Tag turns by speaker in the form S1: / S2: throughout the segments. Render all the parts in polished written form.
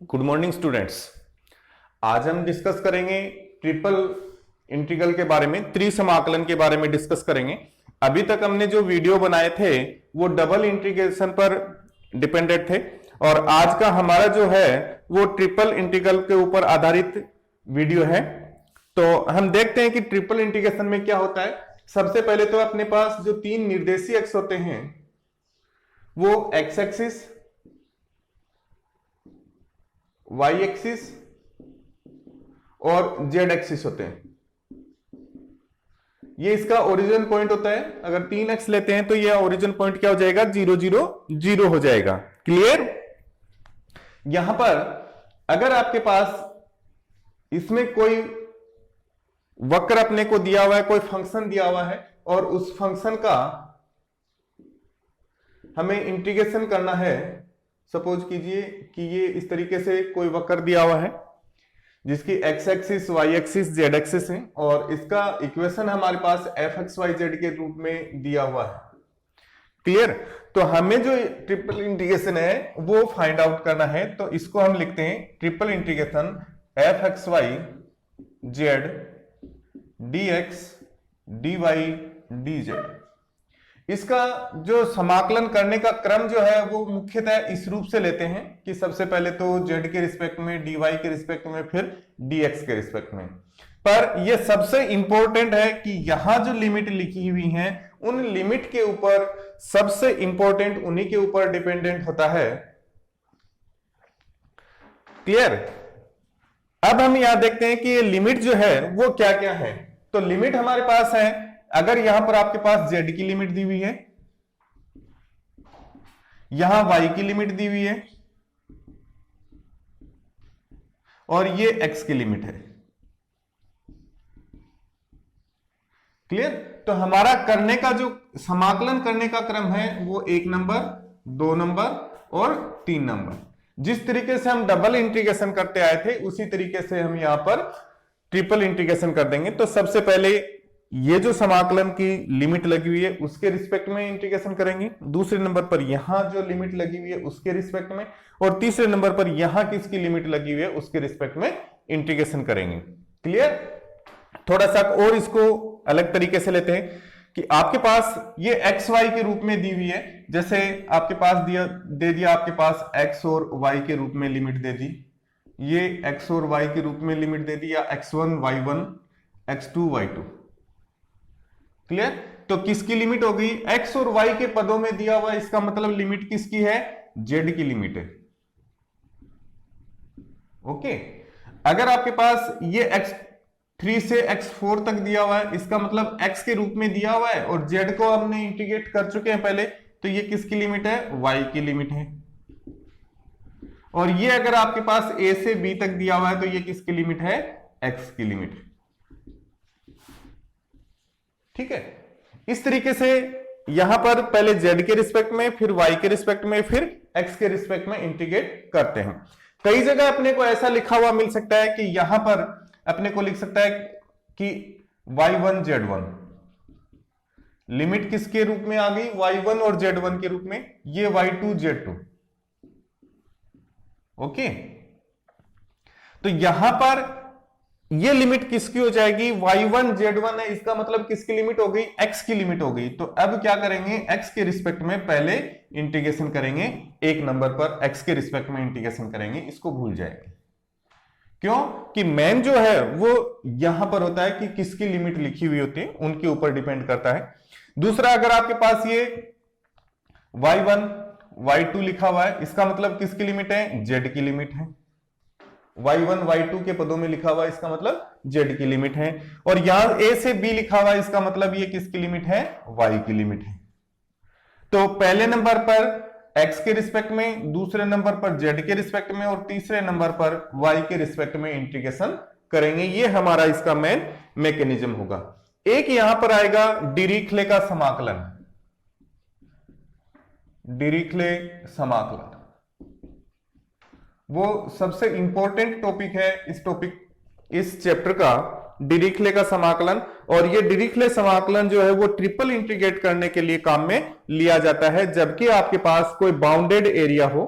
S1: Good morning students. आज हम discuss करेंगे ट्रिपल इंटीग्रल के बारे में, त्रिसमाकलन के बारे में डिस्कस करेंगे। अभी तक हमने जो वीडियो बनाए थे वो डबल इंटीग्रेशन पर डिपेंडेंट थे और आज का हमारा जो है वो ट्रिपल इंटीग्रल के ऊपर आधारित वीडियो है। तो हम देखते हैं कि ट्रिपल इंटीग्रेशन में क्या होता है। सबसे पहले तो अपने पास जो तीन निर्देशीय अक्ष होते हैं वो एक्स एक्सिस, वाई एक्सिस और जेड एक्सिस होते हैं। ये इसका ओरिजिन पॉइंट होता है। अगर 3x लेते हैं तो ये ओरिजिन पॉइंट क्या हो जाएगा, 0 0 0 हो जाएगा। क्लियर। यहां पर अगर आपके पास इसमें कोई वक्र अपने को दिया हुआ है, कोई फंक्शन दिया हुआ है और उस फंक्शन का हमें इंटीग्रेशन करना है। सपोज कीजिए कि ये इस तरीके से कोई वक्र दिया हुआ है जिसकी x axis, y axis, z axis है और इसका इक्वेशन हमारे पास एफ एक्स वाई जेड के रूप में दिया हुआ है। क्लियर। तो हमें जो ट्रिपल इंटीग्रेशन है वो फाइंड आउट करना है। तो इसको हम लिखते हैं triple integration f x y z d x d y d z. इसका जो समाकलन करने का क्रम जो है वो मुख्यतः इस रूप से लेते हैं कि सबसे पहले तो z के रिस्पेक्ट में, dy के रिस्पेक्ट में, फिर dx के रिस्पेक्ट में। पर यह सबसे इंपॉर्टेंट है कि यहां जो लिमिट लिखी हुई है उन लिमिट के ऊपर सबसे इंपॉर्टेंट उन्हीं के ऊपर डिपेंडेंट होता है। क्लियर। अब हम यहां देखते हैं कि ये लिमिट जो है वो क्या क्या है। तो लिमिट हमारे पास है, अगर यहां पर आपके पास z की लिमिट दी हुई है, यहां y की लिमिट दी हुई है और ये x की लिमिट है। क्लियर। तो हमारा करने का जो समाकलन करने का क्रम है वो 1 नंबर, 2 नंबर और 3 नंबर। जिस तरीके से हम डबल इंटीग्रेशन करते आए थे उसी तरीके से हम यहां पर ट्रिपल इंटीग्रेशन कर देंगे। तो सबसे पहले ये जो समाकलन की लिमिट लगी हुई है उसके रिस्पेक्ट में इंटीग्रेशन करेंगे, दूसरे नंबर पर यहां जो लिमिट लगी हुई है उसके रिस्पेक्ट में, और तीसरे नंबर पर यहां किसकी लिमिट लगी हुई है उसके रिस्पेक्ट में इंटीग्रेशन करेंगे। क्लियर। थोड़ा सा और इसको अलग तरीके से लेते हैं कि आपके पास ये एक्स वाई के रूप में दी हुई है। जैसे आपके पास दे दिया आपके पास एक्स और वाई के रूप में लिमिट दे दी, ये एक्स और वाई के रूप में लिमिट दे दी, या x1 y1 x2 y2। Clear. तो किसकी लिमिट हो गई, x और y के पदों में दिया हुआ, इसका मतलब लिमिट किसकी है, z की लिमिट है। ओके। अगर आपके पास ये x3 से x4 तक दिया हुआ है, इसका मतलब x के रूप में दिया हुआ है और z को हमने इंटीग्रेट कर चुके हैं पहले, तो ये किसकी लिमिट है, y की लिमिट है। और ये अगर आपके पास a से b तक दिया हुआ है तो ये किसकी लिमिट है, x की लिमिट है। ठीक है। इस तरीके से यहां पर पहले z के रिस्पेक्ट में, फिर y के रिस्पेक्ट में, फिर x के रिस्पेक्ट में इंटीग्रेट करते हैं। कई जगह अपने को ऐसा लिखा हुआ मिल सकता है कि यहां पर अपने को लिख सकता है कि y1 z1 लिमिट किसके रूप में आ गई, y1 और z1 के रूप में, ये y2 z2। ओके। तो यहां पर ये लिमिट किसकी हो जाएगी, y1 z1 है, इसका मतलब किसकी लिमिट हो गई, x की लिमिट हो गई। तो अब क्या करेंगे, x के रिस्पेक्ट में पहले इंटीग्रेशन करेंगे, 1 नंबर पर x के रिस्पेक्ट में इंटीग्रेशन करेंगे, इसको भूल जाएंगे। क्यों कि मेन जो है वो यहां पर होता है कि किसकी लिमिट लिखी हुई होती है, उनके ऊपर डिपेंड करता है। दूसरा, अगर आपके पास ये y1 y2 लिखा हुआ है, इसका मतलब किसकी लिमिट है, z की लिमिट है। y1 y2 के पदों में लिखा हुआ है, इसका मतलब z की लिमिट है। और यहां a से b लिखा हुआ है, इसका मतलब ये किसकी लिमिट है, y की लिमिट है। तो पहले नंबर पर x के रिस्पेक्ट में, दूसरे नंबर पर z के रिस्पेक्ट में और तीसरे नंबर पर y के रिस्पेक्ट में इंटीग्रेशन करेंगे। ये हमारा इसका मेन मैकेनिज्म होगा। एक यहां पर आएगा डिरिख्ले का समाकलन, डिरिख्ले समाकलन वो सबसे इंपॉर्टेंट टॉपिक है इस चैप्टर का, डिरिख्ले का समाकलन। और ये डिरिख्ले समाकलन जो है वो ट्रिपल इंटीग्रेट करने के लिए काम में लिया जाता है जबकि आपके पास कोई बाउंडेड एरिया हो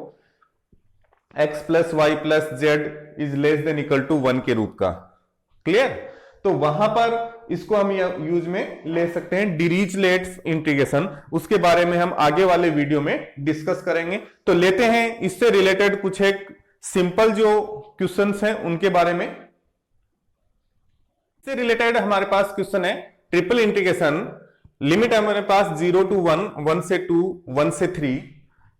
S1: x plus y plus z is less than equal to 1 के रूप का। क्लियर? तो वहां पर इसको हम यूज में ले सकते हैं डिरिचलेट इंटीग्रेशन, उसके बारे में हम आगे वाले वीडियो में डिस्कस करेंगे। तो लेते हैं इससे रिलेटेड कुछ एक सिंपल जो क्वेश्चंस हैं उनके बारे में। इससे रिलेटेड हमारे पास क्वेश्चन है ट्रिपल इंटीग्रेशन, लिमिट हमारे पास 0 to 1, 1 से 2, 1 से 3,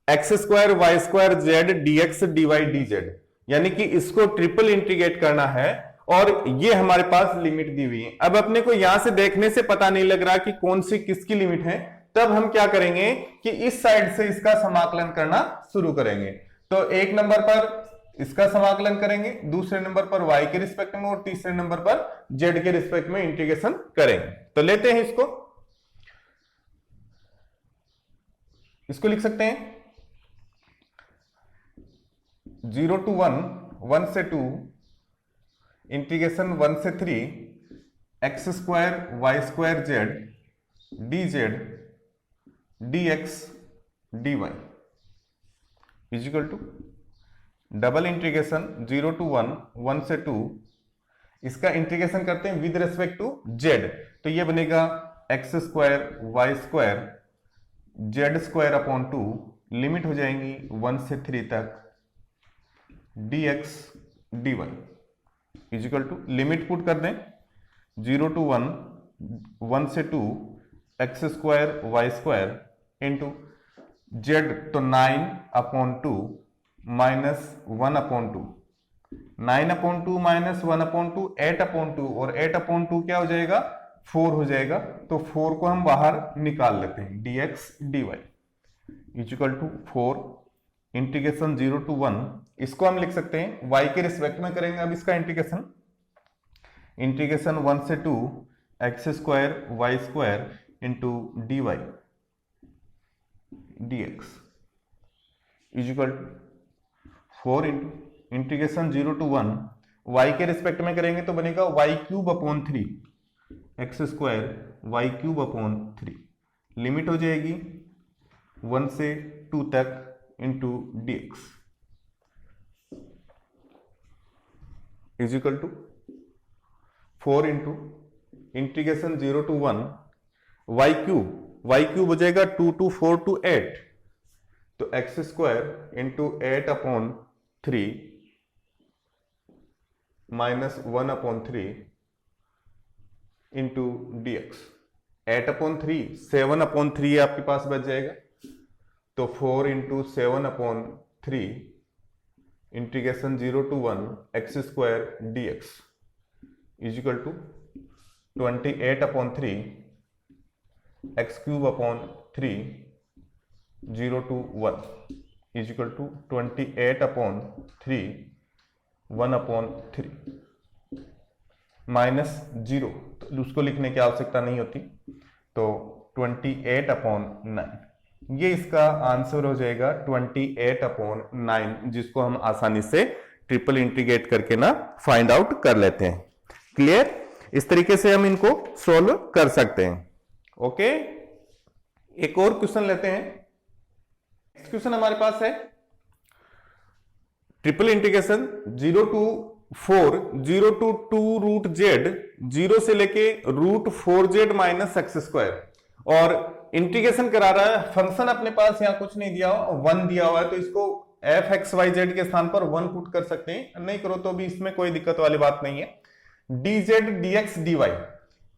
S1: x square y square z dx dy dz, यानी कि इसको ट्रिपल इंटीग्रेट करना है और ये हमारे पास लिमिट दी हुई है। अब अपने को यहां से देखने से पता नहीं लग रहा कि कौन सी किसकी लिमिट है, तब हम क्या करेंगे कि इस साइड से इसका समाकलन करना शुरू करेंगे। तो एक नंबर पर इसका समाकलन करेंगे, दूसरे नंबर पर y के रिस्पेक्ट में और तीसरे नंबर पर z के रिस्पेक्ट में इंटीग्रेशन करेंगे। तो लेते हैं इसको लिख सकते हैं 0 to 1, 1 से 2, इंटीग्रेशन 1 से 3, x square y square z dz dx dy is equal to double integration 0 to 1, 1 से 2, इसका इंटीग्रेशन करते हैं विद रेस्पेक्ट टू z, तो ये बनेगा x square y square z square upon 2, limit हो जाएंगी 1 से 3 तक dx dy is equal to limit put कर दें 0 to 1, 1 से 2, x square y square into z तो 9 upon 2 minus 1 upon 2, 9 upon 2 minus 1 upon 2 8 upon 2, और 8 अपॉन 2 क्या हो जाएगा 4 हो जाएगा। तो 4 को हम बाहर निकाल लेते हैं dx dy equal to 4 integration 0 to 1, इसको हम लिख सकते हैं y के रिस्पेक्ट में करेंगे। अब इसका इंटीग्रेशन 1 से 2 x square y square into dy dx equal to 4 into integration 0 to 1, y के रिस्पेक्ट में करेंगे तो बनेगा y cube upon 3 x square y cube upon 3, limit हो जाएगी 1 से 2 तक into dx is equal to 4 into integration 0 to 1 y cube हो जाएगा 2 to 4 to 8, तो x square into 8 upon 3 minus 1 upon 3 into dx 8 upon 3 7 upon 3 आपके पास बच जाएगा, तो 4 into 7 upon 3 integration 0 to 1 x square dx is equal to 28 upon 3 x cube upon 3 0 to 1 is equal to 28 upon 3 1 upon 3 minus 0, तो उसको लिखने की आवश्यकता नहीं होती, तो 28 अपॉन 9, ये इसका आंसर हो जाएगा 28 अपॉन 9, जिसको हम आसानी से ट्रिपल इंटीग्रेट करके ना फाइंड आउट कर लेते हैं। क्लियर? इस तरीके से हम इनको सोल्व कर सकते हैं। ओके, एक और क्वेश्चन लेते हैं। नेक्स्ट क्वेश्चन हमारे पास है triple integration 0 to 4, 0 to 2 root z, 0 से लेके root 4z minus x square, और इंटीग्रेशन करा रहा है। फंक्शन अपने पास यहाँ कुछ नहीं दिया हुआ, 1 दिया हुआ है, तो इसको एफ एक्स वाई जेड के स्थान पर 1 पुट कर सकते हैं, नहीं करो तो भी इसमें कोई दिक्कत वाली बात नहीं है। dz dx dy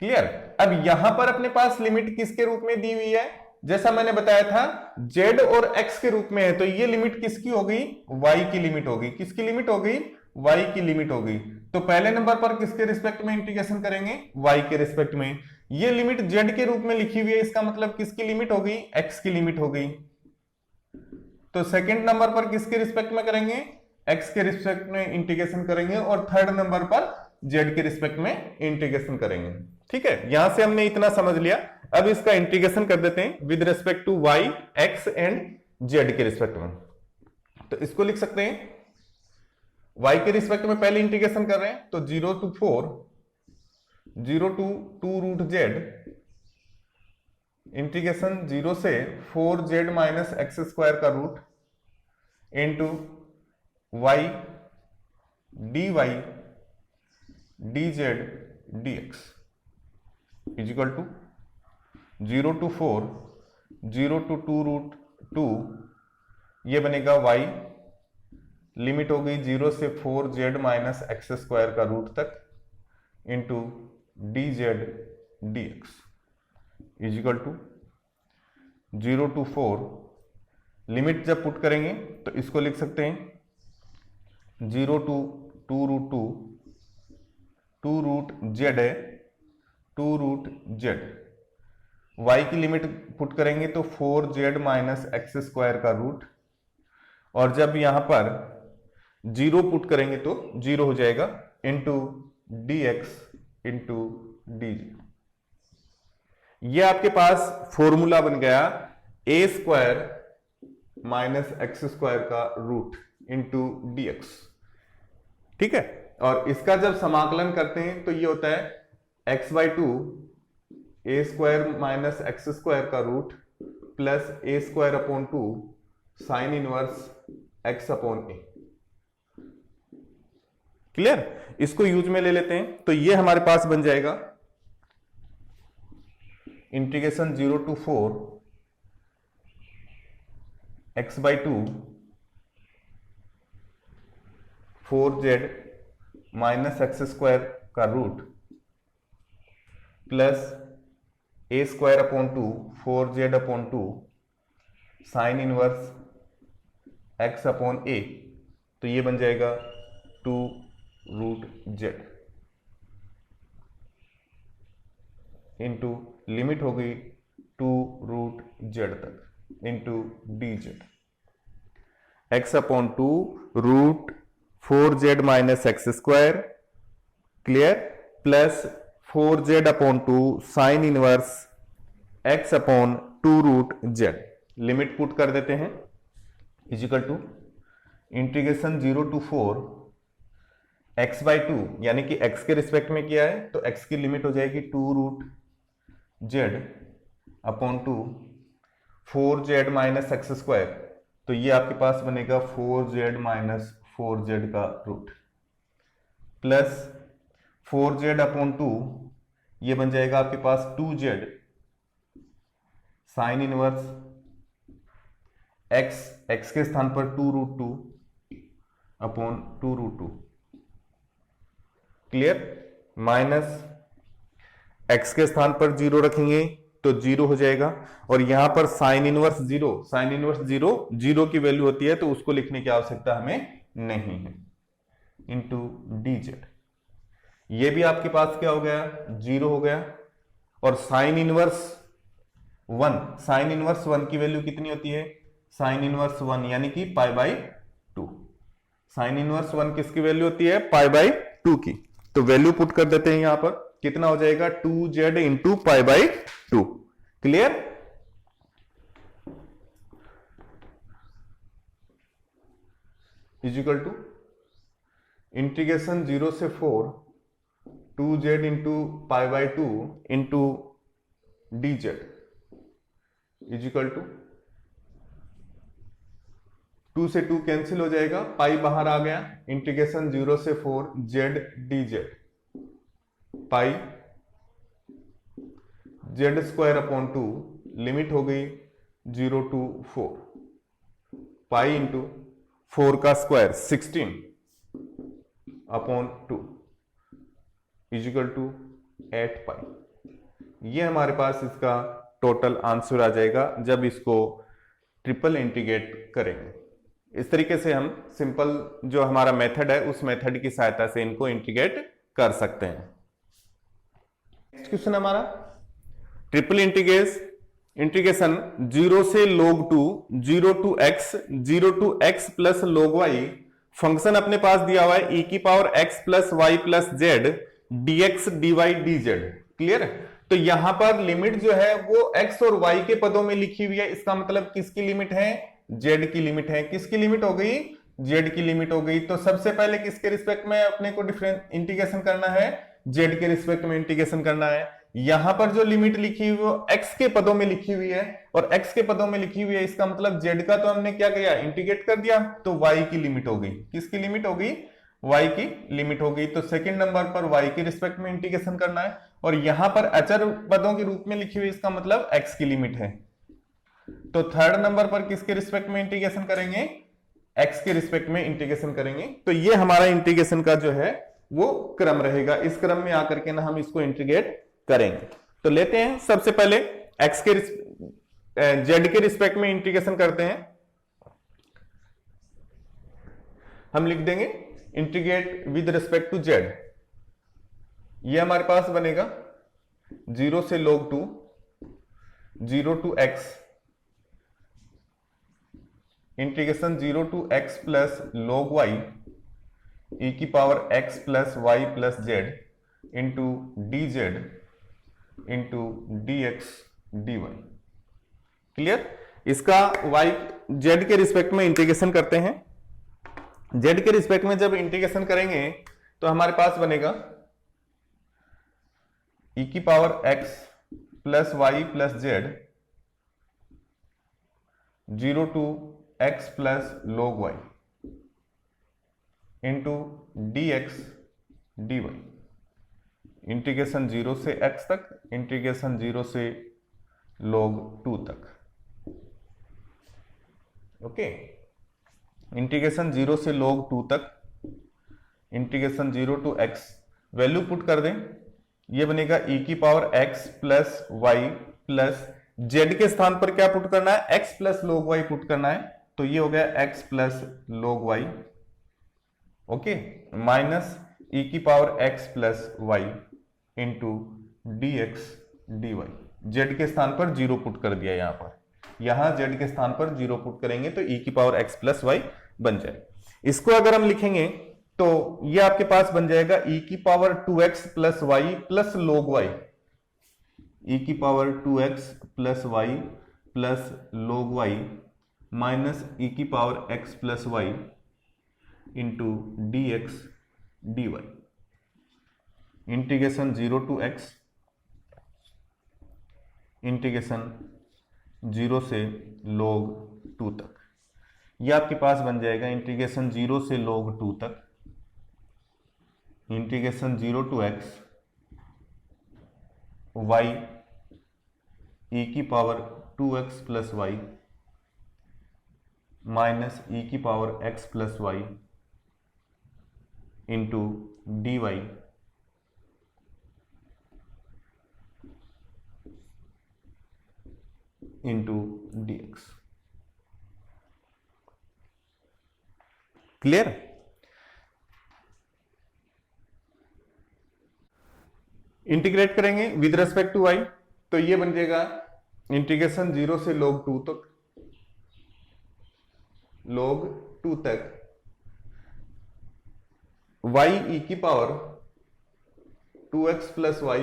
S1: clear? अब यहां पर अपने पास लिमिट किसके रूप में दी हुई है, जैसा मैंने बताया था z और x के रूप में है, तो ये लिमिट किसकी हो गई, y की लिमिट हो गई। किसकी लिमिट हो गई, y की लिमिट हो गई। तो पहले नंबर पर किसके रिस्पेक्ट में इंटीग्रेशन करेंगे, y के रिस्पेक्ट में। ये लिमिट z के रूप में लिखी हुई है, इसका मतलब किसकी लिमिट हो गई, x की लिमिट हो गई। तो सेकंड नंबर पर किसके रिस्पेक्ट में करेंगे, x के रिस्पेक्ट में इंटीग्रेशन करेंगे, और थर्ड नंबर पर z के रिस्पेक्ट में इंटीग्रेशन करेंगे। ठीक है, यहां से हमने इतना समझ लिया। अब इसका इंटीग्रेशन कर देते हैं with respect to y, x and z के रिस्पेक्ट में। तो इसको लिख सकते हैं y के रिस्पेक्ट में पहले इंटीग्रेशन कर रहे हैं, तो 0 to 4, 0 to 2 root z, integration 0 से 4z माइनस एक्स स्क्वायर का root into y d y d z d x is equal to 0 to 4, 0 to 2√2, ये बनेगा y, लिमिट हो गई 0 से 4z माइनस एक्स स्क्वायर का रूट तक into d z d x is equal to 0 to 4, limit जब put करेंगे तो इसको लिख सकते हैं 0 to 2√2, 2√z है 2√z, y की लिमिट पुट करेंगे तो 4z माइनस एक्स स्क्वायर का रूट, और जब यहां पर 0 पुट करेंगे तो 0 हो जाएगा into d x into D G. ये आपके पास फॉर्मूला बन गया ए स्क्वायर माइनस एक्स स्क्वायर का रूट इंटू डी एक्स, ठीक है। और इसका जब समाकलन करते हैं तो ये होता है x/2 a square minus x square का root plus a square upon 2 sine inverse x upon a. Clear? इसको यूज में ले लेते हैं तो ये हमारे पास बन जाएगा integration 0 to 4 x/2 4z minus x square का root plus a square upon 2 4z upon 2 sine inverse x upon a, तो ये बन जाएगा 2√z इंटू लिमिट हो गई 2√z तक into d z x upon 2 root 4z minus x square, clear, plus 4z upon 2 sine inverse x upon 2√z, limit put कर देते हैं is equal to integration 0 to 4 x/2, यानी कि x के respect में किया है तो x की लिमिट हो जाएगी 2√z upon 2 4z minus x square, तो ये आपके पास बनेगा 4z माइनस 4z का रूट प्लस 4z अपॉन 2, ये बन जाएगा आपके पास 2z साइन इनवर्स x के स्थान पर 2√2 अपॉन 2√2, क्लियर, माइनस x के स्थान पर 0 रखेंगे तो 0 हो जाएगा, और यहां पर साइन इनवर्स 0, साइन इनवर्स 0 0 की वैल्यू होती है तो उसको लिखने की आवश्यकता हमें नहीं है, इंटू डी जेड, ये भी आपके पास क्या हो गया 0 हो गया, और साइन इनवर्स 1, साइन इनवर्स 1 की वैल्यू कितनी होती है, साइन इनवर्स 1 यानी कि π/2, साइन इनवर्स 1 किसकी वैल्यू होती है π/2 की, तो वैल्यू पुट कर देते हैं यहां पर, कितना हो जाएगा 2z into π/2, clear. Is equal to integration 0 से 4 2z into π/2 into d z is equal to 2 से 2 कैंसिल हो जाएगा, पाई बाहर आ गया, इंटीग्रेशन 0 से 4 z डी जेड पाई जेड स्क्वायर अपॉन 2, लिमिट हो गई 0 to 4 पाई इंटू 4 का स्क्वायर 16 अपॉन 2 इजिकल टू 8 पाई। ये हमारे पास इसका टोटल आंसर आ जाएगा जब इसको ट्रिपल इंटीग्रेट करेंगे। इस तरीके से हम सिंपल जो हमारा मेथड है उस मेथड की सहायता से इनको इंटीग्रेट कर सकते हैं। नेक्स्ट क्वेश्चन हमारा ट्रिपल इंटीग्रेशन 0 से log 2 0 to x plus log y, function अपने पास दिया हुआ है e की power x plus y plus z dx dy dz। Clear है? तो यहां पर लिमिट जो है वो x और y के पदों में लिखी हुई है। इसका मतलब किसकी लिमिट है? z की लिमिट है। किसकी लिमिट हो गई? z की लिमिट हो गई। तो सबसे पहले किसके रिस्पेक्ट में अपने को इंटीग्रेशन करना है? z के रिस्पेक्ट में इंटीग्रेशन करना है। यहां पर जो लिमिट लिखी हुई वो x के पदों में लिखी हुई है, और x के पदों में लिखी हुई है, इसका मतलब z का तो हमने क्या किया, इंटीग्रेट कर दिया, तो y की लिमिट हो गई। किसकी लिमिट हो गई, y की लिमिट हो गई। तो सेकंड नंबर पर y के रिस्पेक्ट में इंटीग्रेशन करना है, और यहां पर अचर पदों के रूप में लिखी हुई, इसका मतलब x की लिमिट है। तो थर्ड नंबर पर किसके रिस्पेक्ट में इंटीग्रेशन करेंगे, x के रिस्पेक्ट में इंटीग्रेशन करेंगे। तो ये हमारा इंटीग्रेशन का जो है वो क्रम रहेगा। इस क्रम में आकर के ना हम इसको इंटीग्रेट करेंगे। तो लेते हैं सबसे पहले x के z के रिस्पेक्ट में इंटीग्रेशन करते हैं। हम लिख देंगे integrate with respect to z। ये हमारे पास बनेगा 0 से log 2, 0 to x, integration 0 to x plus log y e की power x plus y plus z into dz into dx dy। Clear. इसका y z के रिस्पेक्ट में इंटीग्रेशन करते हैं। z के रिस्पेक्ट में जब इंटीग्रेशन करेंगे तो हमारे पास बनेगा e की power x plus y plus z 0 to x plus log y into dx dy। Integration 0 से x तक, इंटीग्रेशन 0 से log 2 तक। ओके, इंटीग्रेशन 0 से log 2 तक, integration 0 to x, value put कर दें, ये बनेगा e की power x plus y plus z के स्थान पर क्या पुट करना है, x plus log y put करना है, तो ये हो गया x plus log y। Okay, minus e की power x plus y into dx dy। z के स्थान पर 0 पुट कर दिया, यहां z के स्थान पर 0 पुट करेंगे तो e की पावर x प्लस y बन जाए। इसको अगर हम लिखेंगे तो ये आपके पास बन जाएगा e की power 2x plus y plus log y, e की power 2x plus y plus log y minus e की power x plus y into dx dy। Integration 0 to x, integration 0 से log 2 तक। यह आपके पास बन जाएगा इंटीग्रेशन 0 से log 2 तक, integration 0 to x y e की power 2x plus y minus e की power x plus y into dy into dx। Clear. Integrate करेंगे विद रेस्पेक्ट टू y, तो ये बन जाएगा इंटीग्रेशन 0 से log 2 तक, log 2 तक y e की power 2x plus y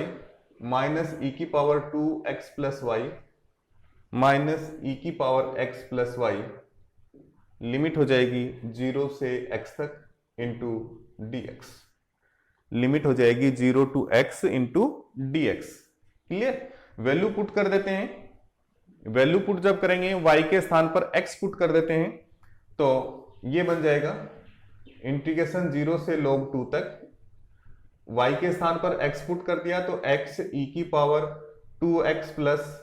S1: minus e की power 2x plus y minus e की power x plus y, limit हो जाएगी 0 से x तक इंटू dx। लिमिट हो जाएगी 0 to x into dx। Clear. Value put कर देते हैं। वैल्यू पुट जब करेंगे y के स्थान पर x पुट कर देते हैं, तो ये बन जाएगा इंटीग्रेशन 0 से log 2 तक, y के स्थान पर x पुट कर दिया तो x e की power 2x plus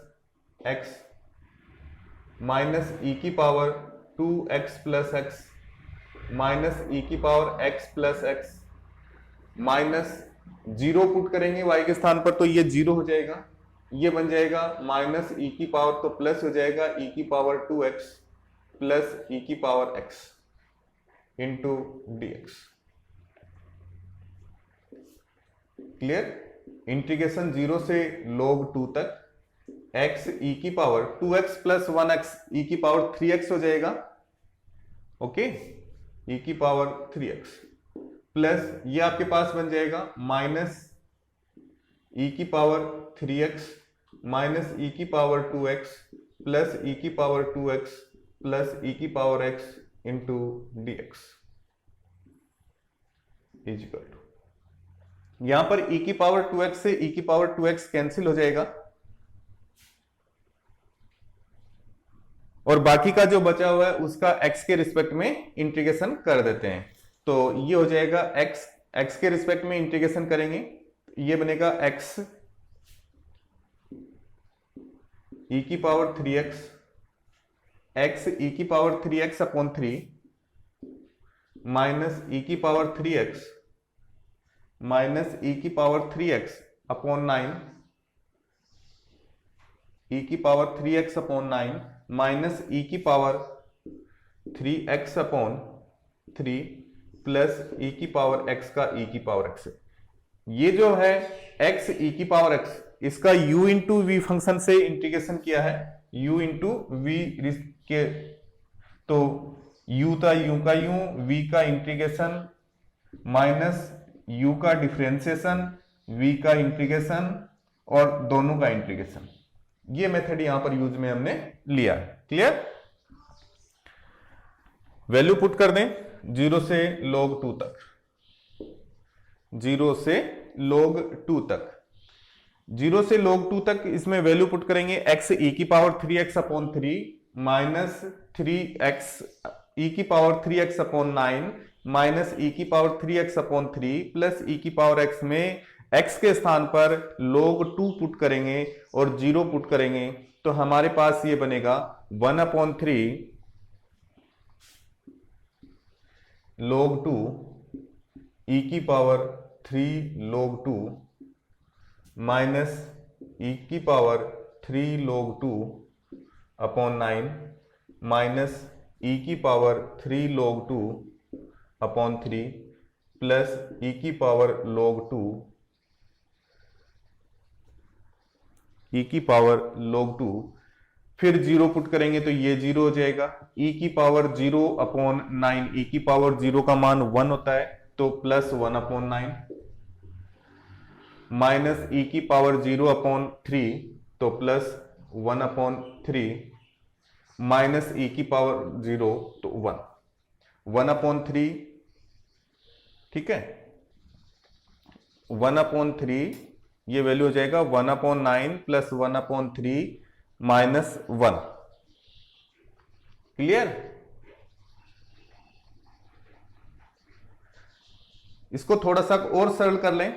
S1: x minus e की power 2x plus x minus e की power x plus x minus 0 put करेंगे y के स्थान पर तो ये 0 हो जाएगा, ये बन जाएगा माइनस e की पावर तो प्लस हो जाएगा e की पावर 2x प्लस e की power x into dx। Clear. Integration 0 से log 2 तक x e की power 2x plus 1x e की पावर 3x हो जाएगा। ओके, e की पावर 3x प्लस ये आपके पास बन जाएगा माइनस e की पावर 3x माइनस e की पावर 2x प्लस e की पावर 2x प्लस e की power x into dx is equal to. यहां पर e की पावर 2x से e की पावर 2x कैंसिल हो जाएगा और बाकी का जो बचा हुआ है उसका x के रिस्पेक्ट में इंटीग्रेशन कर देते हैं। तो ये हो जाएगा x के रिस्पेक्ट में इंटीग्रेशन करेंगे, ये बनेगा x e की पावर 3x, x e की power 3x upon 3 minus e की पावर 3x माइनस e की पावर 3x अपॉन 9, e की power 3x upon 9 minus e की power 3x upon 3 plus e की पावर x का e की power x। ये जो है x e की पावर x, इसका u इंटू वी फंक्शन से इंटीग्रेशन किया है, u इंटू वी के, तो u था u का u, v का इंटीग्रेशन माइनस u का डिफरेंशिएशन, v का इंटीग्रेशन और दोनों का इंटीग्रेशन। ये मेथड यहां पर यूज में हमने लिया। क्लियर? वैल्यू पुट कर दें 0 से log 2 तक, 0 से log 2 तक, 0 से log 2 तक इसमें वैल्यू पुट करेंगे x e की power 3x upon 3 minus 3x e की power 3x upon 9 minus e की power 3x upon 3 plus e की पावर x में x के स्थान पर log 2 पुट करेंगे और 0 पुट करेंगे, तो हमारे पास ये बनेगा 1 अपॉन 3 log 2 e की पावर 3 log 2 माइनस e की power 3 log 2 upon 9 minus e की power 3 log 2 upon 3 plus e की पावर log 2 e की पावर log 2, फिर 0 पुट करेंगे तो ये 0 हो जाएगा, e की पावर 0 अपॉन 9, e की पावर 0 का मान 1 होता है तो प्लस 1 अपॉन 9 माइनस e की पावर 0 अपॉन 3 तो प्लस 1 अपॉन 3 माइनस e की पावर 0 तो 1 अपॉन 3, ठीक है, 1 अपॉन 3, ये वैल्यू हो जाएगा 1 upon 9 plus 1 upon 3 minus 1। Clear? इसको थोड़ा सा और सरल कर लें,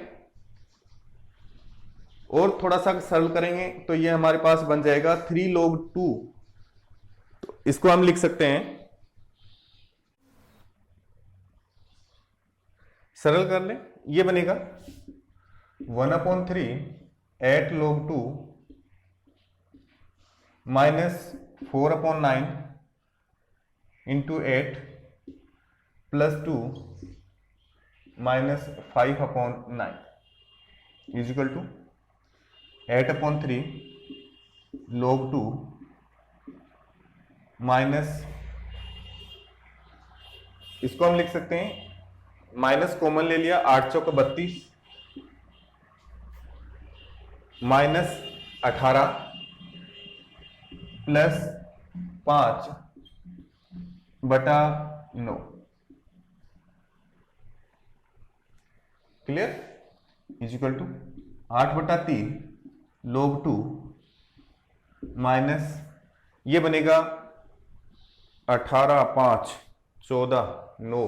S1: और थोड़ा सा सरल करेंगे तो ये हमारे पास बन जाएगा 3 log 2, तो इसको हम लिख सकते हैं, सरल कर लें, ये बनेगा 1 upon 3 8 log 2 minus 4 upon 9 into 8 plus 2 minus 5 upon 9 is equal to 8 upon 3 log 2 minus, इसको हम लिख सकते हैं, माइनस कॉमन ले लिया, 8 चौका 32 माइनस 18 प्लस 5 बटा 9। क्लियर? इजिकल टू 8 बटा 3 log 2 माइनस, ये बनेगा 18 5 14 9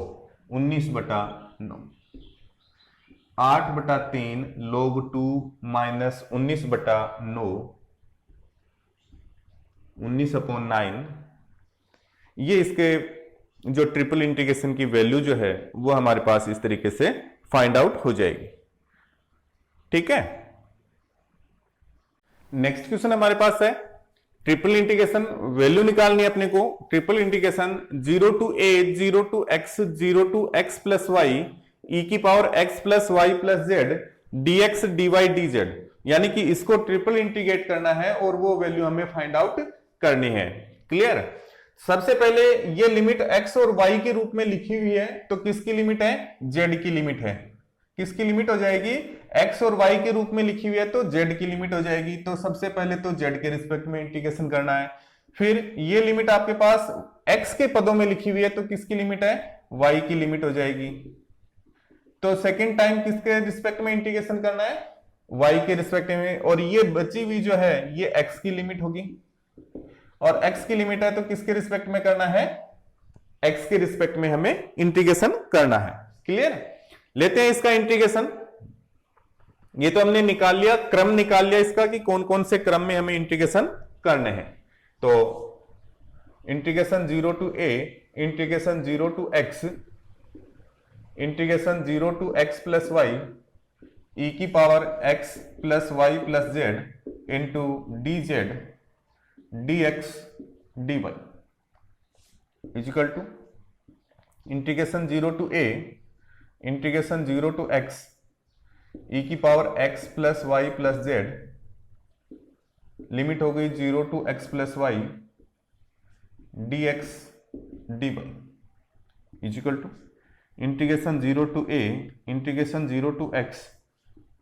S1: 19 बटा 9, 8 बटा 3 log 2 माइनस 19 बटा 9 19 अपॉन 9, ये इसके जो ट्रिपल इंटीग्रेशन की वैल्यू जो है वो हमारे पास इस तरीके से फाइंड आउट हो जाएगी। ठीक है, नेक्स्ट क्वेश्चन हमारे पास है ट्रिपल इंटीग्रेशन, वैल्यू निकालनी है अपने को। Triple integration 0 to a 0 to x 0 to x plus y e की power x plus y plus z dx dy dz, यानी कि इसको ट्रिपल इंटीग्रेट करना है और वो वैल्यू हमें फाइंड आउट करनी है। क्लियर? सबसे पहले ये लिमिट x और y के रूप में लिखी हुई है, तो किसकी लिमिट है? z की लिमिट है। किसकी लिमिट हो जाएगी? x और y के रूप में लिखी हुई है तो z की लिमिट हो जाएगी। तो सबसे पहले तो z के रिस्पेक्ट में इंटीग्रेशन करना है। फिर ये लिमिट आपके पास x के पदों में लिखी हुई है तो किसकी लिमिट है? y की लिमिट हो जाएगी। तो सेकेंड टाइम किसके रिस्पेक्ट में इंटीग्रेशन करना है, y के रिस्पेक्ट में, और ये बची हुई जो है ये x की लिमिट होगी, और x की लिमिट है तो किसके रिस्पेक्ट में करना है, x के रिस्पेक्ट में हमें इंटीग्रेशन करना है। क्लियर, लेते हैं इसका इंटीग्रेशन। ये तो हमने निकाल लिया, क्रम निकाल लिया इसका कि कौन कौन से क्रम में हमें इंटीग्रेशन करने हैं। तो integration 0 to a, integration 0 to x, integration 0 to x plus y e की power x plus y plus z into d z dx dy is equal to integration 0 to a, integration 0 to x e की power x plus y plus z, limit हो गई 0 to x plus y dx dy is equal to integration 0 to a, integration 0 to x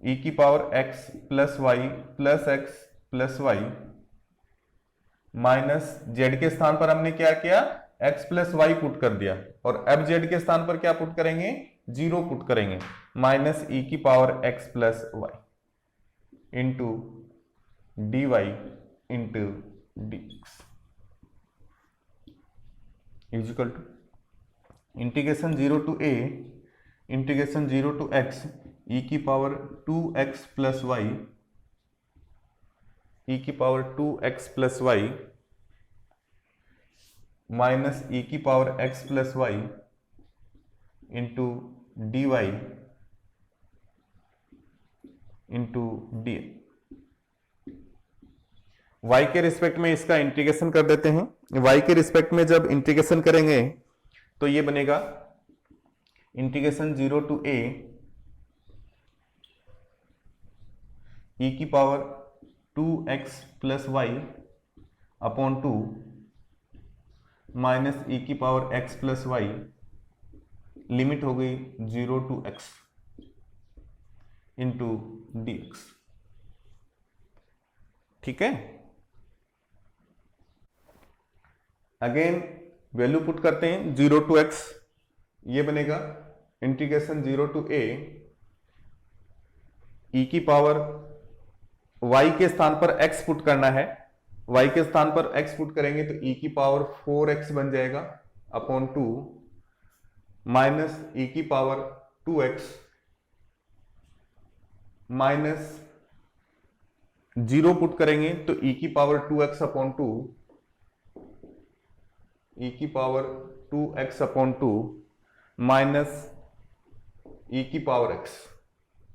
S1: e की power x plus y plus x plus y minus z के स्थान पर हमने क्या किया, x plus Y put कर दिया, और अब जेड के स्थान पर क्या पुट करेंगे, 0 पुट करेंगे, माइनस e की power x plus y into d y into d x is equal to integration 0 to a, integration 0 to x e की power 2x plus y, e की power 2x plus y minus e की power x plus y into d y into d, y के respect में इसका integration कर देते हैं। y के रिस्पेक्ट में जब इंटीग्रेशन करेंगे तो ये बनेगा इंटीग्रेशन 0 टू a e की power 2x plus y upon 2 minus e की power x plus y, limit हो गई 0 to x into d x. ठीक है, अगेन वैल्यू पुट करते हैं 0 टू x, ये बनेगा इंटीग्रेशन 0 टू a e की पावर y के स्थान पर x पुट करना है, y के स्थान पर x पुट करेंगे तो e की पावर 4x बन जाएगा अपॉन 2 माइनस e की पावर 2x माइनस 0 पुट करेंगे तो e की पावर 2x अपॉन 2, e की power 2x upon 2 minus e की पावर x,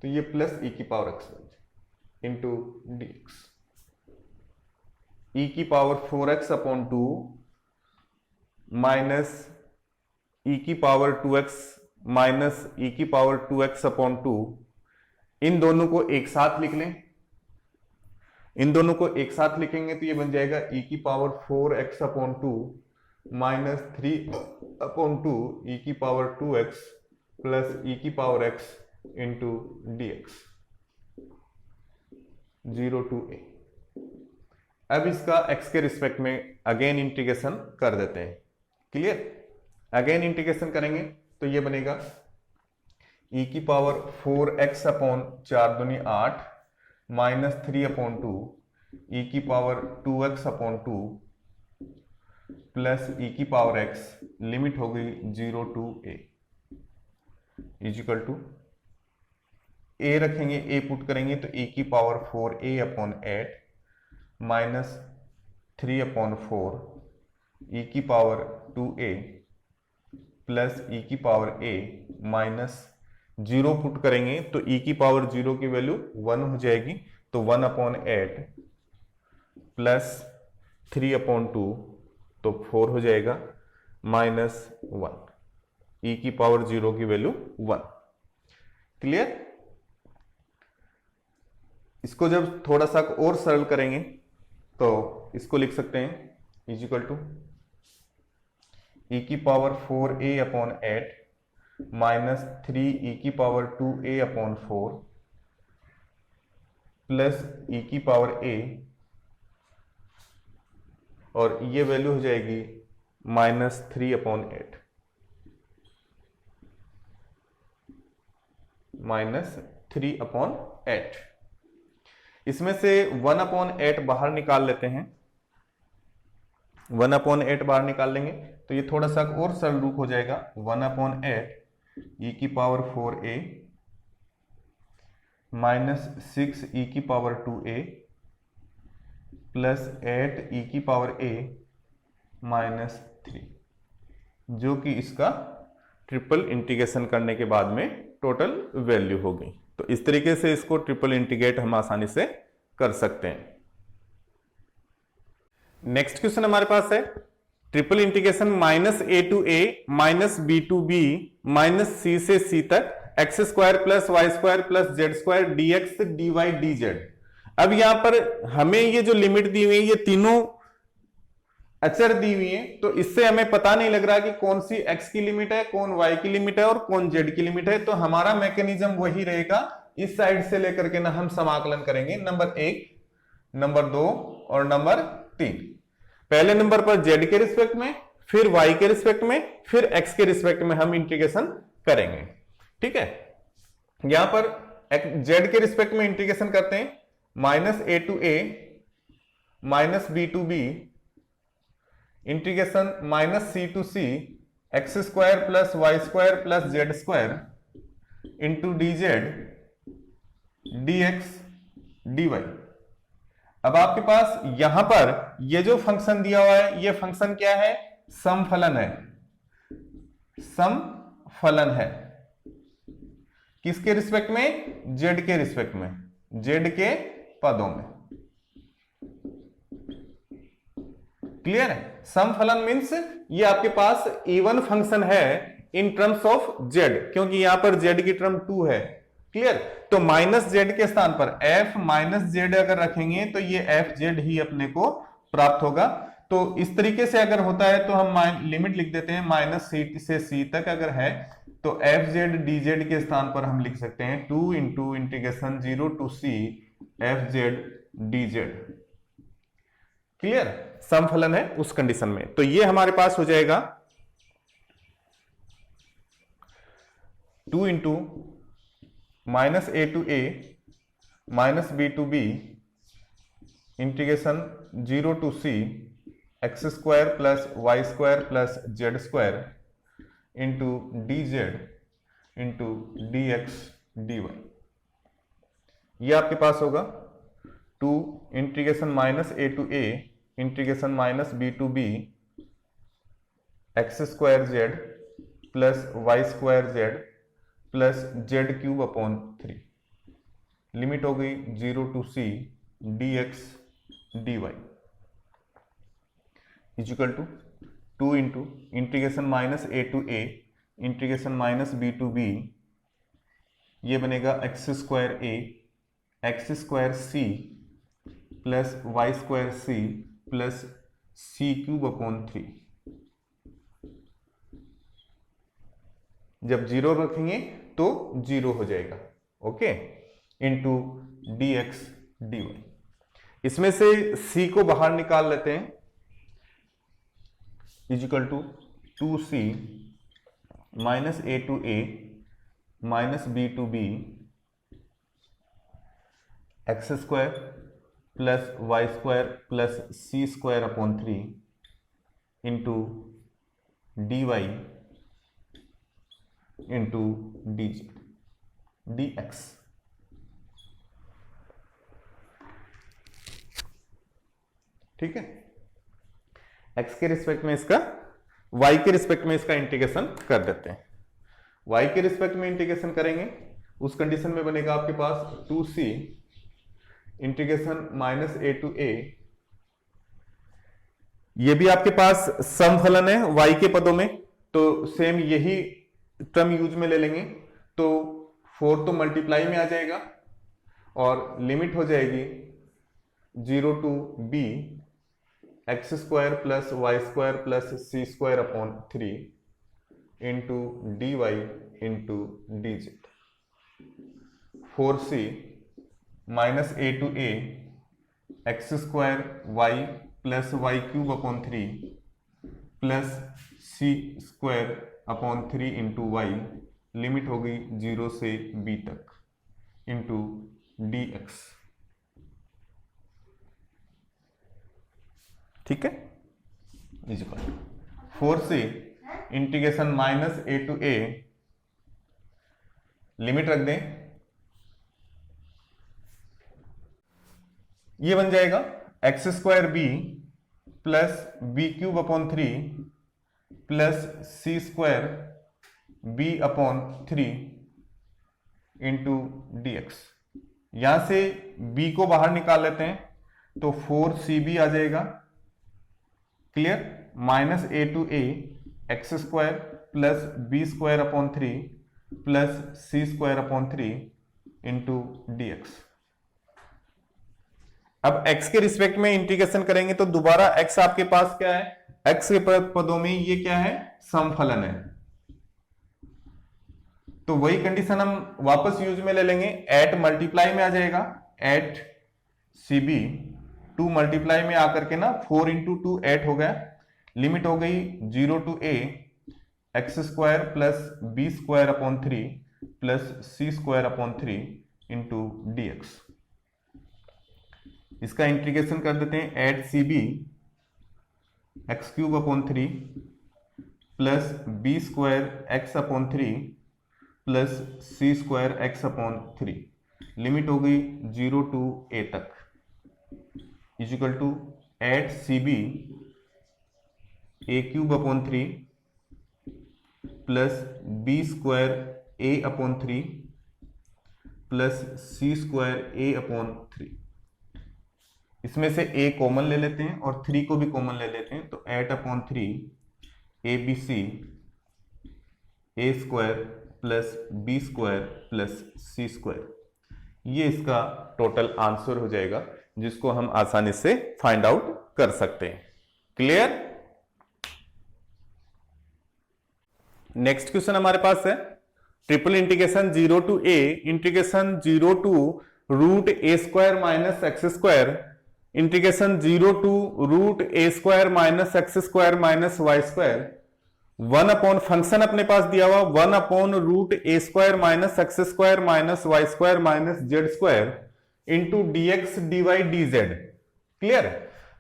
S1: तो ये प्लस e की power x into d x, e की power 4x upon 2 minus e की पावर 2x माइनस e की पावर 2x अपॉन 2, इन दोनों को एक साथ लिख लें, इन दोनों को एक साथ लिखेंगे तो ये बन जाएगा e की power 4x upon 2 minus 3 upon 2 e की पावर 2x प्लस e की power x into d x 0 to a। अब इसका x के रिस्पेक्ट में अगेन इंटीग्रेशन कर देते हैं। क्लियर, अगेन इंटीग्रेशन करेंगे तो ये बनेगा e की पावर 4x अपॉन 4 दूनी 8 माइनस 3 अपॉन 2 e की power 2x upon 2 plus e की पावर x, लिमिट हो गई 0 to a is equal to a रखेंगे, a पुट करेंगे तो e की power 4a upon 8 minus 3 upon 4 e की पावर 2a प्लस e की पावर a माइनस 0 पुट करेंगे तो e की पावर 0 की वैल्यू 1 हो जाएगी, तो 1 अपॉन 8 प्लस 3 अपॉन 2 तो 4 हो जाएगा माइनस 1, e की पावर 0 की वैल्यू 1। क्लियर, इसको जब थोड़ा सा और सरल करेंगे तो इसको लिख सकते हैं इजिकल टू e की power 4a upon 8 minus 3 e की power 2a upon 4 plus e की पावर a, और ये वैल्यू हो जाएगी माइनस 3 अपॉन 8। माइनस 3/8। इसमें से 1/8 बाहर निकाल लेते हैं। 1/8 बाहर निकाल लेंगे तो ये थोड़ा सा और सरल रूप हो जाएगा। 1/8 e⁴a minus 6e⁴2a plus 8e⁴a minus 3, जो कि इसका ट्रिपल इंटीग्रेशन करने के बाद में टोटल वैल्यू होगी। तो इस तरीके से इसको ट्रिपल इंटीग्रेट हम आसानी से कर सकते हैं। नेक्स्ट क्वेश्चन हमारे पास है triple integration -a to a minus b to b minus c से c तक x² plus y² plus z² dx dy dz। अब यहां पर हमें ये जो लिमिट दी हुई है ये तीनों अचर दी हुई है, तो इससे हमें पता नहीं लग रहा कि कौन सी x की लिमिट है, कौन y की लिमिट है और कौन z की लिमिट है। तो हमारा मैकेनिज्म वही रहेगा, इस साइड से लेकर के ना हम समाकलन करेंगे नंबर 1, नंबर 2 और नंबर 3। पहले नंबर पर z के रिस्पेक्ट में, फिर y के रिस्पेक्ट में, फिर x के रिस्पेक्ट में हम इंटीग्रेशन करेंगे। ठीक है, यहां पर z के रिस्पेक्ट में इंटीग्रेशन करते हैं -a to a minus b to b integration -c to c x² plus y² plus z² into dz dx dy। अब आपके पास यहां पर ये जो फंक्शन दिया हुआ है ये फंक्शन क्या है, समफलन है। समफलन है किसके रिस्पेक्ट में, z के रिस्पेक्ट में, z के पदों में। क्लियर है, समफलन मींस ये आपके पास इवन फंक्शन है इन टर्म्स ऑफ z, क्योंकि यहां पर z की टर्म 2 है। क्लियर, तो माइनस z के स्थान पर f माइनस z अगर रखेंगे तो ये fz ही अपने को प्राप्त होगा। तो इस तरीके से अगर होता है तो हम लिमिट लिख देते हैं -c से c तक अगर है तो fz dz के स्थान पर हम लिख सकते हैं 2 into integration 0 to c fz dz। Clear, समफलन है उस कंडीशन में। तो ये हमारे पास हो जाएगा 2 into -a to a minus b to b integration 0 to c x² plus y² plus z² into dz into dx dy। ये आपके पास होगा 2 integration -a to a integration -b to b x² z plus y² z plus z³ 3। Limit हो गई 0 to c dx dy equal to 2 into integration -a to a integration -b to b, ये बनेगा x² a x² c plus y² c plus c³/3। जब 0 रखेंगे तो 0 हो जाएगा, okay, into dx dy। इसमें से c को बाहर निकाल लेते हैं, equal to 2c -a to a minus b to b x² plus y² plus c²/3 into dy into dx। ठीक है, x के रिस्पेक्ट में इसका, y के रिस्पेक्ट में इसका इंटीग्रेशन कर देते हैं। y के रिस्पेक्ट में इंटीग्रेशन करेंगे उस कंडीशन में बनेगा आपके पास 2c integration -a to a, ये भी आपके पास समफलन है y के पदों में, तो सेम यही टर्म यूज में ले लेंगे तो 4 तो मल्टीप्लाई में आ जाएगा और लिमिट हो जाएगी 0 to b x² plus y² plus c²/3 into dy into dz। 4c -a to a x² y plus y³ 3 plus c²/3 into y limit होगी 0 से b तक इंटू dx। ठीक है, इक्वल 4 से integration minus a to a, limit रख दें, ये बन जाएगा x square b plus b cube upon 3 plus c square b upon 3 into d x. यहां से b को बाहर निकाल लेते हैं तो 4cb आ जाएगा। Clear, minus a to a x square plus b square upon 3 plus c square upon 3 into d x. अब x के रिस्पेक्ट में इंटीग्रेशन करेंगे तो दोबारा x आपके पास क्या है, x के पदों में ये क्या है, समफलन है। तो वही कंडीशन हम वापस यूज में ले लेंगे, एट मल्टीप्लाई में आ जाएगा, एट cb 2 मल्टीप्लाई में आकर के ना 4 इंटू 2 8 हो गया। लिमिट हो गई 0 to a x square plus b square upon 3 plus c square upon 3 into d x. इसका इंटीग्रेशन कर देते हैं, at c b x cube upon 3 plus b square x upon 3 plus c square x upon 3। Limit हो गई 0 to a तक is equal to at c b a cube upon 3 plus b square a upon 3 plus c square a upon 3। इसमें से a common ले लेते हैं और 3 को भी कॉमन ले लेते हैं, तो 8 upon 3 a b c a square plus b square plus c square, ये इसका टोटल आंसर हो जाएगा, जिसको हम आसानी से फाइंड आउट कर सकते हैं। क्लियर। नेक्स्ट क्वेश्चन हमारे पास है triple integration 0 to a integration 0 to root a square minus x square integration 0 to root a square minus x square minus y square 1 upon function अपने पास दिया हुआ 1 upon root a square minus x square minus y square minus z square into d x d y d z. Clear.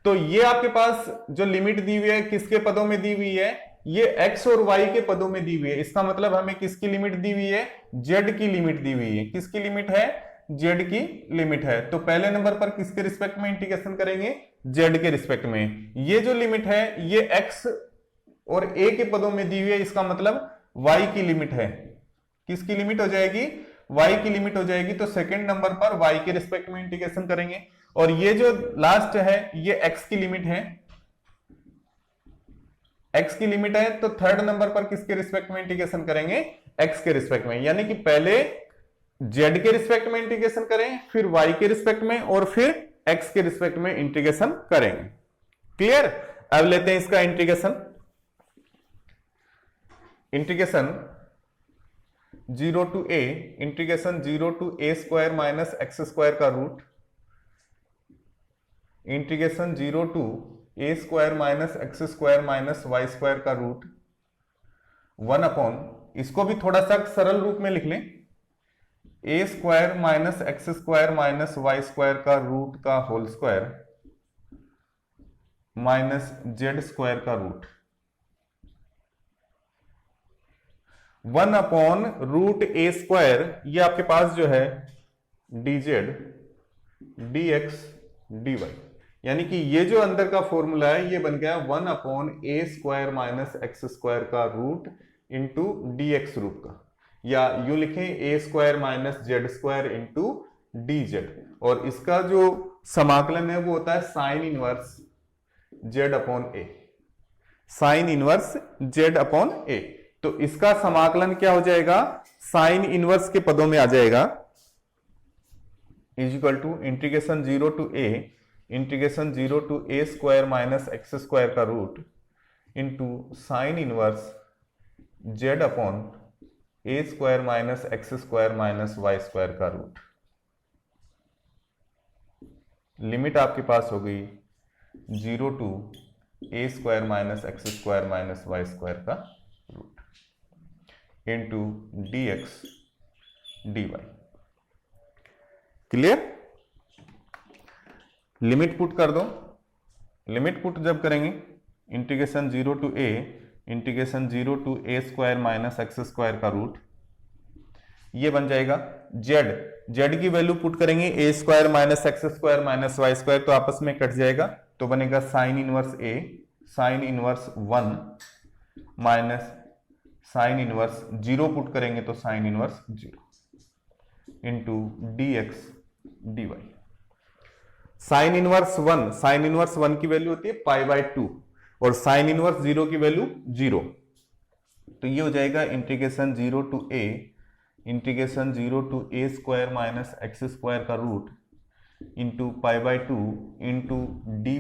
S1: तो ये आपके पास जो limit दी हुई है किसके पदों में दी हुई है, ये x और y के पदों में दी हुई है। इसका मतलब हमें किसकी लिमिट दी हुई है, z की लिमिट दी हुई है। किसकी लिमिट है, z की लिमिट है। तो पहले नंबर पर किसके रिस्पेक्ट में इंटीग्रेशन करेंगे, z के रिस्पेक्ट में। ये जो लिमिट है ये x और a के पदों में दी हुई है, इसका मतलब y की लिमिट है। किसकी लिमिट हो जाएगी, y की लिमिट हो जाएगी। तो सेकंड नंबर पर y के रिस्पेक्ट में इंटीग्रेशन करेंगे। और ये जो लास्ट है ये x की लिमिट है, x की लिमिट है। तो थर्ड नंबर पर किसके रिस्पेक्ट में इंटीग्रेशन करेंगे, x के रिस्पेक्ट में। यानी कि पहले z के रिस्पेक्ट में इंटीग्रेशन करें, फिर y के रिस्पेक्ट में और फिर x के रिस्पेक्ट में इंटीग्रेशन करेंगे। क्लियर। अब लेते हैं इसका integration. Integration 0 to a integration 0 to a square minus x square का root integration 0 to a square minus x square minus y square का रूट 1 अपॉन, इसको भी थोड़ा सा सरल रूप में लिख लें, a square minus x square minus y square का रूट का whole square minus z square का root 1 upon root a square, ये आपके पास जो है d z d x d y. यानी कि ये जो अंदर का फॉर्मूला है ये बन गया 1 upon a square minus x square का रूट इंटू डी एक्स रूप का, या यूं लिखें a square minus z square into d z. और इसका जो समाकलन है वो होता है sine inverse z upon a, sine inverse z upon a. तो इसका समाकलन क्या हो जाएगा, साइन इनवर्स के पदों में आ जाएगा, is equal to integration 0 to a integration 0 to a square minus x square का root into sine inverse z upon a square minus x square minus y square का रूट। लिमिट आपके पास हो गई 0 to a square minus x square minus y square का root. Into dx dy। Clear? Limit put कर दो। Limit put जब करेंगे integration 0 to a integration 0 to a square minus x square का रूट, ये बन जाएगा z की वैल्यू पुट करेंगे a square minus x square minus y square, तो आपस में कट जाएगा, तो बनेगा sine inverse a sine inverse 1 minus sine inverse 0 put करेंगे तो sine inverse 0 into dx dy। Sine inverse 1 की वैल्यू होती है π/2 और साइन इनवर्स 0 की वैल्यू 0, तो ये हो जाएगा integration 0 to a integration 0 to a square minus x square का root into π/2 into dy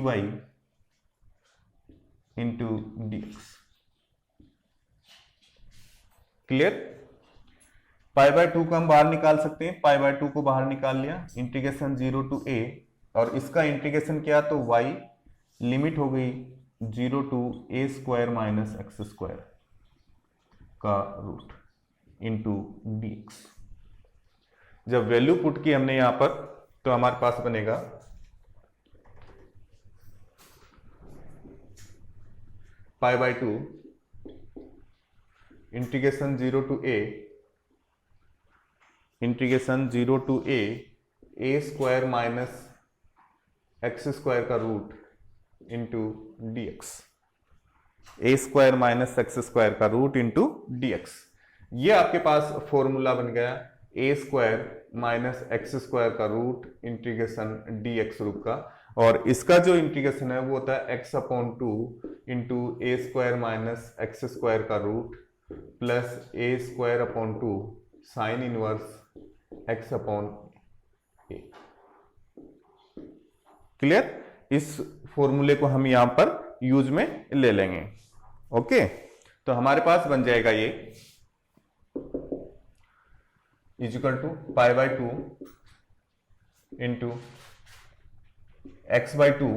S1: into dx। Clear? π/2 को हम बाहर निकाल सकते हैं, π/2 को बाहर निकाल लिया, इंटीग्रेशन 0 टू a और इसका इंटीग्रेशन क्या, तो y लिमिट हो गई 0 to a square minus x square का रूट इंटू dx। जब वैल्यू पुट की हमने यहां पर, तो हमारे पास बनेगा π/2 integration 0 to a integration 0 to a square minus x square का root into dx, a square minus x square का रूट इंटू dx। ये आपके पास फॉर्मूला बन गया a square minus x square का रूट इंटीग्रेशन dx रूप का, और इसका जो इंटीग्रेशन है वो होता है x/2 into a square minus x square का root plus a square sine inverse x/a। Clear? इस फॉर्मूले को हम यहां पर यूज में ले लेंगे। ओके, तो हमारे पास बन जाएगा ये equal to π/2 into x/2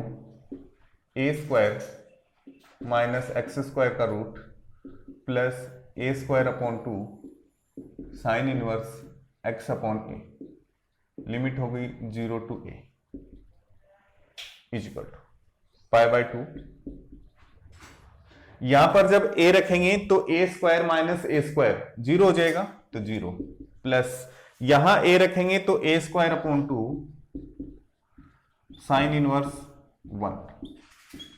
S1: a square minus x square का root plus a square sine inverse x/a। Limit हो गई 0 टू a इक्वल टू π/2। यहां पर जब a रखेंगे तो a square minus a square 0 हो जाएगा, तो 0 प्लस यहां a रखेंगे तो a square sine inverse 1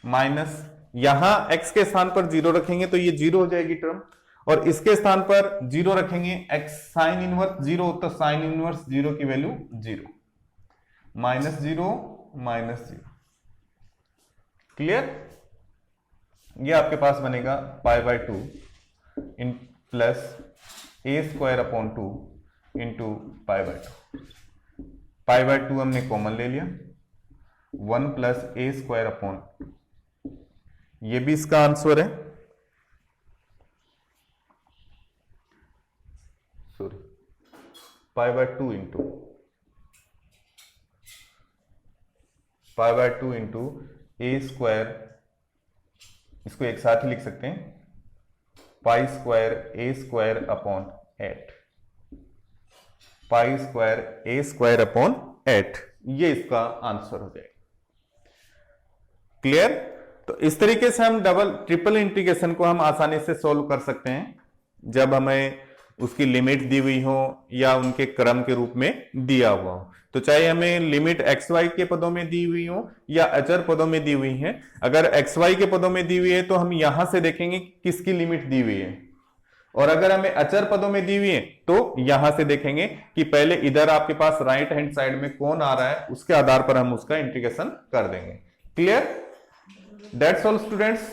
S1: minus यहां x के स्थान पर 0 रखेंगे तो ये 0 हो जाएगी टर्म, और इसके स्थान पर 0 रखेंगे x साइन इनवर्स 0, तो साइन इनवर्स 0 की वैल्यू 0 माइनस 0 माइनस 0। क्लियर? ये आपके पास बनेगा π/2 इन प्लस a स्क्वायर/2 इंटू π/2। π/2 हमने कॉमन ले लिया, 1 प्लस a स्क्वायर/2, ये भी इसका आंसर है, सॉरी π/2 इंटू a स्क्वायर, इसको एक साथ ही लिख सकते हैं, pi square a square upon 8, pi square a square upon 8, ये इसका आंसर हो जाएगा। क्लियर? तो इस तरीके से हम डबल ट्रिपल इंटीग्रेशन को हम आसानी से सॉल्व कर सकते हैं, जब हमें उसकी लिमिट दी हुई हो या उनके क्रम के रूप में दिया हुआ हो। तो चाहे हमें लिमिट एक्स वाई के पदों में दी हुई हो या अचर पदों में दी हुई है, अगर एक्स वाई के पदों में दी हुई है तो हम यहां से देखेंगे किसकी लिमिट दी हुई है, और अगर हमें अचर पदों में दी हुई है तो यहां से देखेंगे कि पहले इधर आपके पास राइट हैंड साइड में कौन आ रहा है, उसके आधार पर हम उसका इंटीग्रेशन कर देंगे। क्लियर? That's all students.